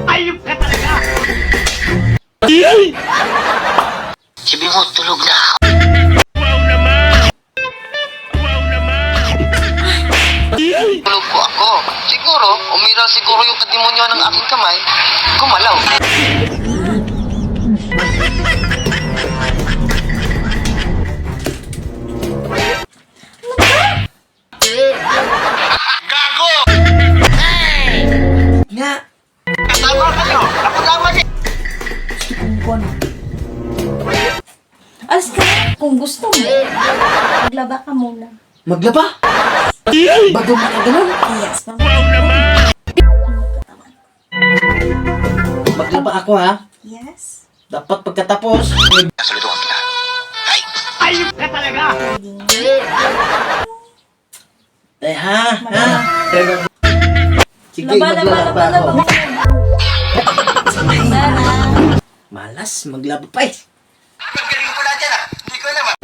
Ayup ka talaga! Sabi mo, tulog na ako. Wow naman! Wow naman! Tulog po ako. Siguro, umiral siguro yung kadimonyo ng aking kamay. Gumalaw. Gago! Nga! Kasama kayo! Napagama niya! Alas ka na, kung gusto mo. Maglaba ka muna. Maglaba? Bago mo ka ganun? Yes, ma'am. Wow naman! Maglaba ako ha? Yes. Dapat pagkatapos. Nasalituhan kita. Ayup ka talaga! Eh ha? Ha? Sige, Laba, laba, maglaba laba, ako. laba. Sana. Malas, maglaba pa eh. Pagkaling ko na dyan ah. Hindi ko naman.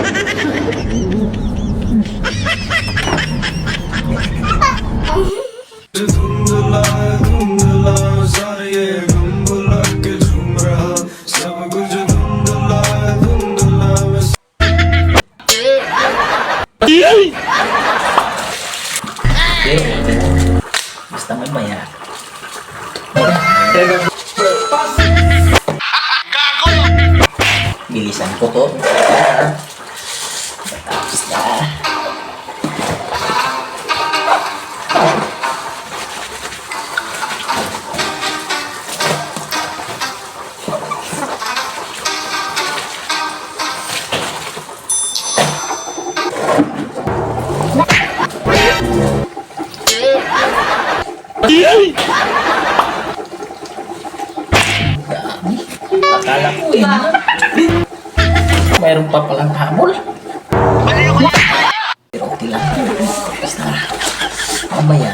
धुंधला धुंधला सा ये गम बुला के झूम रहा सब कुछ धुंधला धुंधला बस Basta mamaya. Gago! Bilisan ko to. Tapos na. Akala ko eh. Mayroon pa palang habol. Pero okay lang. Basta mamaya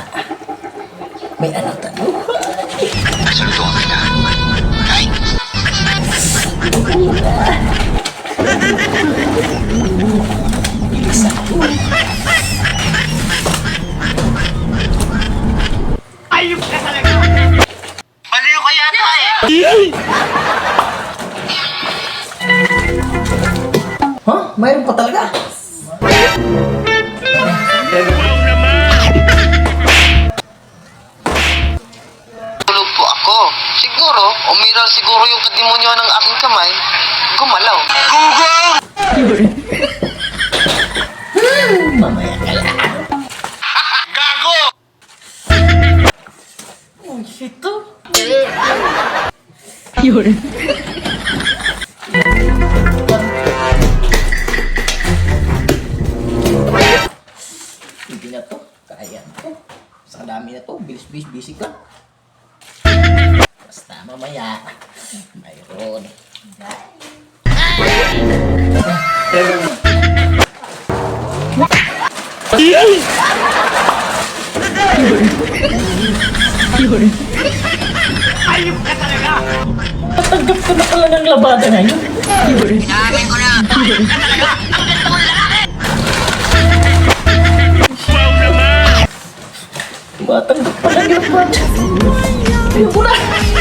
may ano tayo. Nasalituhan kita. Ay! Bilisan ko. Ayup ka talaga! Baliw ka yata eh! Ha? Mayroon pa talaga? Wow naman! Tulog po ako. Siguro, umiral siguro yung kadimonyo ng aking kamay. Gumalaw. Mamaya ka lang. Gago! Ito? Hindi na to. Kaya na to. Sa dami na to. Bilis-bilis, busy ka. Basta mamaya. Mayroon. Ayup ka talaga! Patanggap ko na pala ng labada ngayon. Inamin ko na! Ayup ka talaga! Ang ganda mo lalaki! Wow naman! Patanggap pala ng labada. Ayoko na.